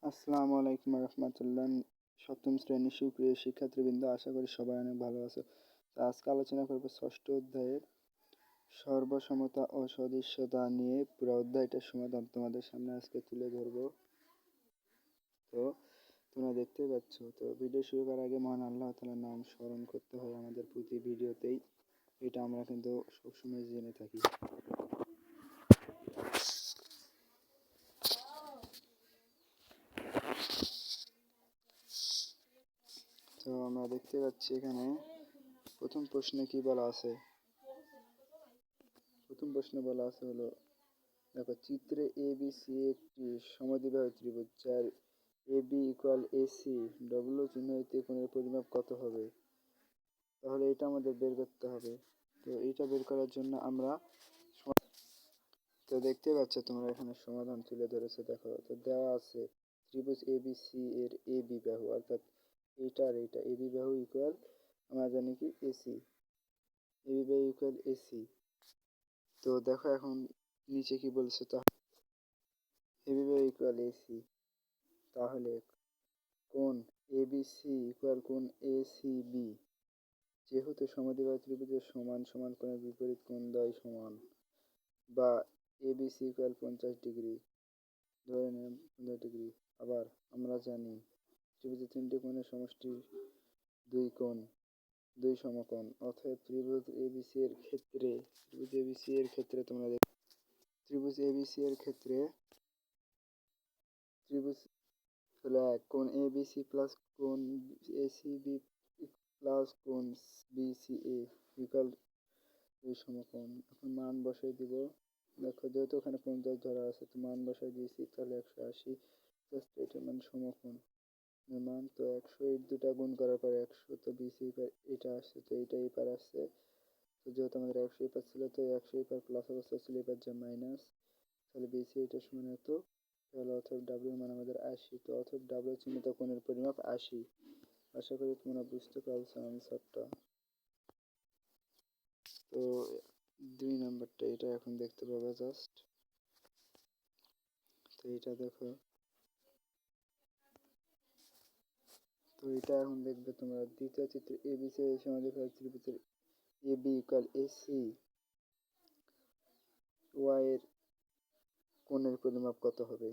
আসসালামু আলাইকুম রহমতুল্লাহ। সপ্তম শ্রেণীর সুপ্রিয় শিক্ষার্থীবৃন্দ, আশা করি সবাই অনেক ভালো আছো। তো আজকে আলোচনা করবো ষষ্ঠ অধ্যায়ের সর্বসমতা ও সদৃশ্যতা নিয়ে। পুরো অধ্যায়টার সমাধান তোমাদের সামনে আজকে তুলে ধরবো। তো তোমরা দেখতেই পাচ্ছ। তো ভিডিও শুরু করার আগে মহান আল্লাহ তাআলার নাম স্মরণ করতে হয় আমাদের প্রতি ভিডিওতেই, এটা আমরা কিন্তু সবসময় জেনে থাকি। তো আমরা দেখতে পাচ্ছি এখানে প্রথম প্রশ্নে কি বলা আছে। প্রথম প্রশ্নে বলা আছে হলো, দেখো, চিত্রে এ বি সি একটি সমদ্বিবাহু ত্রিভুজ, যার A B equal AC, W চিহ্নিত কোণের পরিমাপ কত হবে? তাহলে এটা আমাদের বের করতে হবে। তো এটা বের করার জন্য আমরা তো দেখতে পাচ্ছ তোমরা এখানে সমাধান তুলে ধরেছে। দেখো, তো দেওয়া আছে ত্রিভুজ এ বি সি এর এ বি বাহু, অর্থাৎ এইটা এ বি বাহু ইকুয়াল আমরা জানি কি এসি, এ বি বাহু ইকুয়াল এসি। তো দেখো এখন নিচে কি বলছে, তা এ বি বাহু ইকুয়াল এসি, তাহলে কোণ এবিসি ইকুয়াল কোণ এসিবি, যেহেতু সমদ্বিবাহু ত্রিভুজের সমান সমান কোণের বিপরীত কোণ দ্বয় সমান, বা এবিসি ইকুয়াল 50 ডিগ্রি, ধরে নিলাম 50 ডিগ্রি। আবার আমরা জানি ত্রিভুজের তিনটি কোণের সমষ্টি দুই সমকোণ। অতএব ত্রিভুজ এবিসি এর ক্ষেত্রে ত্রিভুজ হলো এক, কোণ এবিসি প্লাস কোণ এসিবি প্লাস কোণ বিসিএ ইকুয়াল দুই সমকোণ। এখন মান বসাই দিব। দেখো, যেহেতু ওখানে 50 ধরা আছে, তো মান বসাই দিয়েছি, তাহলে 180 জাস্ট এটার মান সমকোণ মান। তো 100 এর দুটা গুণ করার পরে 100, তো বিসি এটা আসছে, তো এইটা এই পার আসছে। তো যেহেতু আমাদের 100 এই পার ছিল, তো 100 এই পার প্লাস অবস্থা ছিল, এবার যা মাইনাস, তাহলে বিসি এটা সমান এত। তাহলে অথব ডাব্লিউর মান আমাদের 80। তো অথব ডাব্লিউ চিহ্নিত কোণের পরিমাপ 80। আশা করি তোমরা বুঝতে পারছো আনসারটা। তো 2 নাম্বারটা এটা এখন দেখতে পাবে জাস্ট। তো এটা দেখো, তো এটা এখন দেখবে তোমরা দ্বিতীয় চিত্রে এবিসি সমদ্বিবাহু ত্রিভুজের A B equal AC, Y এর কোণের পরিমাপ কত হবে?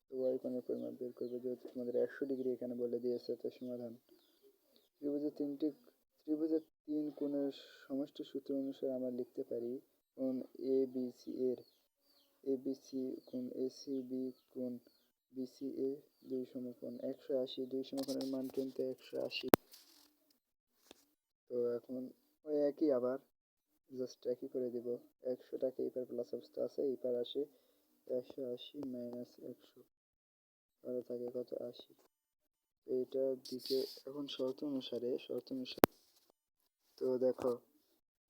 তো ওয়াই কোণের পরিমাপ বের করবে, যেহেতু তোমাদের 100 ডিগ্রি এখানে বলে দিয়েছে। তো সমাধান, ত্রিভুজের তিন কোণের সমষ্টি সূত্র অনুসারে আমরা লিখতে পারি কোণ এবিসি কোণ এসিবি কোণ বিসিএ দুই সমকোণ 180। দুই সমকোণের মান কিন্তু 180। তো এখন ওই একই, আবার জাস্ট একই করে দিব। 100টাকে এই পার প্লাস অবস্থা আছে, এই পার আসে 180 মাইনাস 100, তাহলে থাকে কত 80। এইটা দিকে এখন শর্ত অনুসারে তো দেখো,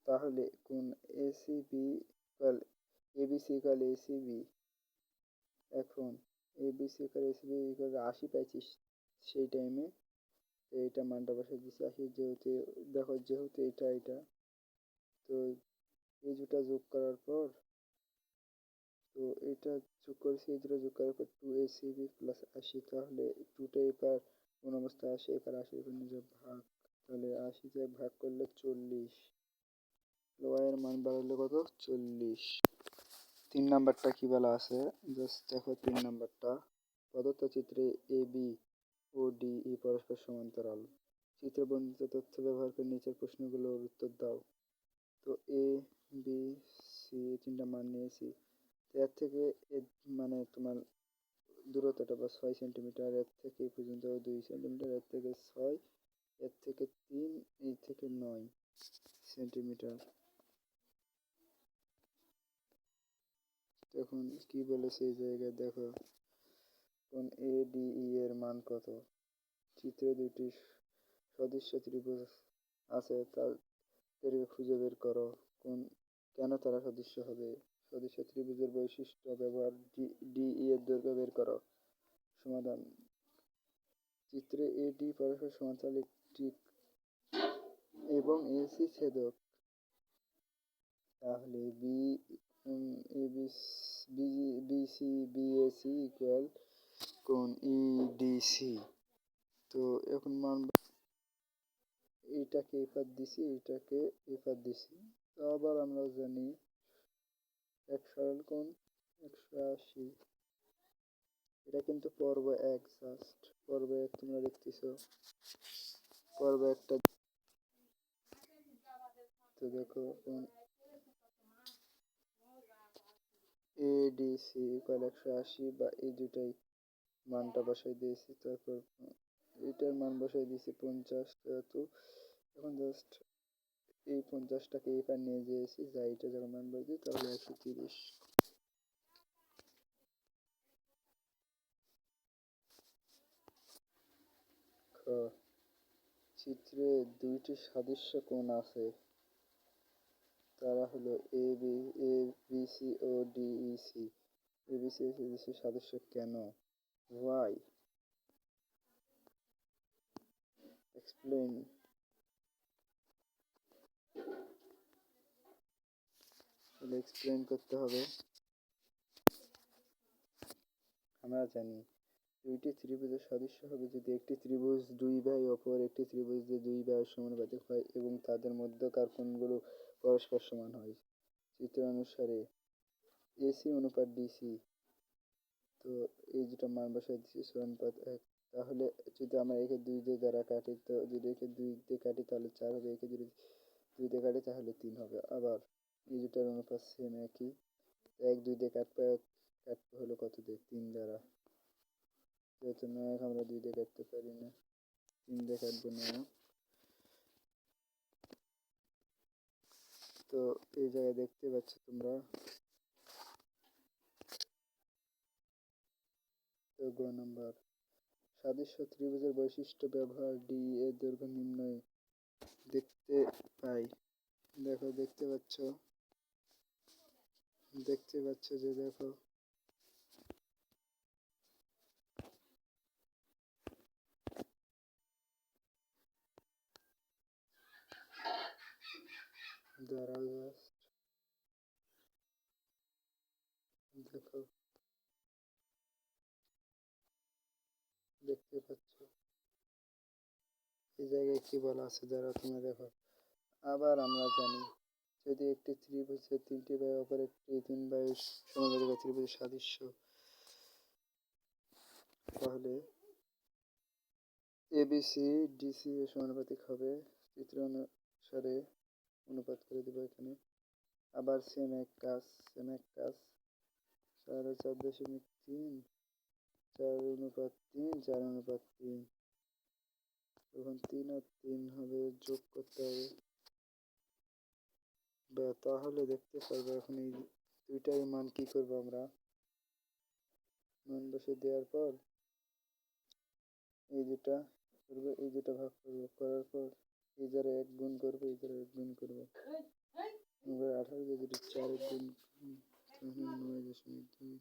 তাহলে কোণ ACB equal ABC equal ACB, এখন এবিসি ইকুয়াল এসিবি ইকুয়াল 80 পাইছিস সেই টাইমে। তো এইটা মানটা বসে দিচ্ছি 80, যেহেতু দেখো যেহেতু এটা তো এই দুটা যোগ করার পর, তো এটা যোগ করেছি, এই দুটো যোগ করার পর 2 প্লাস 80, তাহলে 2টা এপার কোন অবস্থায় আসে, এপার 80 এর নিজে ভাগ, তাহলে 80 দিয়ে ভাগ করলে 40, ওয়াই এর মান বাড়ালে কত 40। 3 নাম্বারটা কি বলা আছে জাস্ট দেখো। 3 নাম্বারটা, প্রদত্ত চিত্রে A B O D E পরস্পর সমান্তরাল, চিত্রে বর্ণিত তথ্য ব্যবহার করে নিচের প্রশ্নগুলোর উত্তর দাও। তো এ বি সি তিনটা মান নিয়েছি। এর থেকে মানে তোমার দূরত্বটা বা 6 সেন্টিমিটার, এর থেকে এই পর্যন্ত 2 সেন্টিমিটার, এর থেকে 6, এর থেকে 3, এই থেকে 9 সেন্টিমিটার। এখন কি বলেছে এই জায়গায় দেখো, কোণ এ ডি ই এর মান কত? চিত্রে দুটি সদৃশ্য ত্রিভুজ আছে, তাদেরকে খুঁজে বের করো। কেন তারা সদৃশ্য হবে? সদৃশ্য ত্রিভুজের বৈশিষ্ট্য ব্যবহার, ডি ই এর দৈর্ঘ্য বের করো। সমাধান, চিত্রে এ ডি পরস্পর সমান্তরাল একটি এবং এসি ছেদক, তাহলে বিসি বিএসি ইকুয়াল কোণ ইডিসি। তো এখন মান এইটাকে এপার দিছি, এইটাকে এপার দিছি। তো আবার আমরা জানি এক সরল কোণ 180। এটা কিন্তু পর্ব 1 জাস্ট, পর্ব 1 তোমরা দেখতেছো, পর্ব একটা। তো দেখো কোণ এডিসি ইকুয়াল 180, বা এই দুটাই মানটা বসাই দিয়েছি। তারপর এটার মান বসাই দিয়েছি 50। তো এখন জাস্ট এই 50টাকে এপার নিয়ে যেয়েছি, যা এটা যখন মান বসে তাহলে 130। খ, চিত্রে দুইটি সাদৃশ্য কোণ আছে, তারা হলো A B C O Dec. A B C সাদৃশ্য কেন? ওয়াই? এক্সপ্লেন। এক্সপ্লেন করতে হবে। আমরা জানি দুইটি ত্রিভুজের সাদৃশ্য হবে যদি একটি ত্রিভুজ দুই বাই অপর একটি ত্রিভুজের দুই বাহুর সমানুপাতিক হয় এবং তাদের মধ্যকার কোণগুলো পরস্পর সমান হয়। চিত্র অনুসারে এসি অনুপাত ডিসি। তো এই দুটো মান বসাই দিচ্ছি, সমানুপাত 1। তাহলে যদি আমরা একে 2 দিয়ে দ্বারা কাটি, তো যদি একে 2 দিয়ে কাটি তাহলে 4 হবে, একে যদি 2 দিয়ে কাটি তাহলে 3 হবে। আবার এই দুটার অনুপাত সেম একই। 1 2 দিয়ে কাটতে হলো কত দিয়ে? 3 দ্বারা। যেহেতু নয় আমরা 2 দিয়ে কাটতে পারি না, 3 দিয়ে কাটবো না। তো এই জায়গায় দেখতে পাচ্ছ তোমরা। তো গ নাম্বার, সাদৃশ্য ত্রিভুজের বৈশিষ্ট্য ব্যবহার ডি এর দৈর্ঘ্য নির্ণয় দেখতে পাই। দেখো দেখতে পাচ্ছ যে দেখো দাঁড়াও জাস্ট, দেখো দেখতে পাচ্ছ এই জায়গায় কি বলা আছে, দাঁড়াও তোমরা দেখো। আবার আমরা জানি যদি একটি ত্রিভুজের 3টি বাহু অপর একটি 3 বাহুর সমান্তরাল ত্রিভুজের সাদৃশ্য, তাহলে এবিসি ডিসি এর সমানুপাতিক হবে। চিত্র অনুসারে অনুপাত করে দেবো এখানে। আবার সেম এক কাজ 4.3 4:3 4:3। তখন 3 আর 3 হবে, যোগ করতে হবে। তাহলে দেখতে পারবো এখন এই দুইটার মান কি করবো আমরা, মান বসে দেওয়ার পর এই দুটা করবো, এই দুটা ভাগ করবো, করার পর এই যারা 1 গুণ করবো, এই যারা 1 গুণ করবো। 18 দিয়ে যদি 4 গুণ 9.2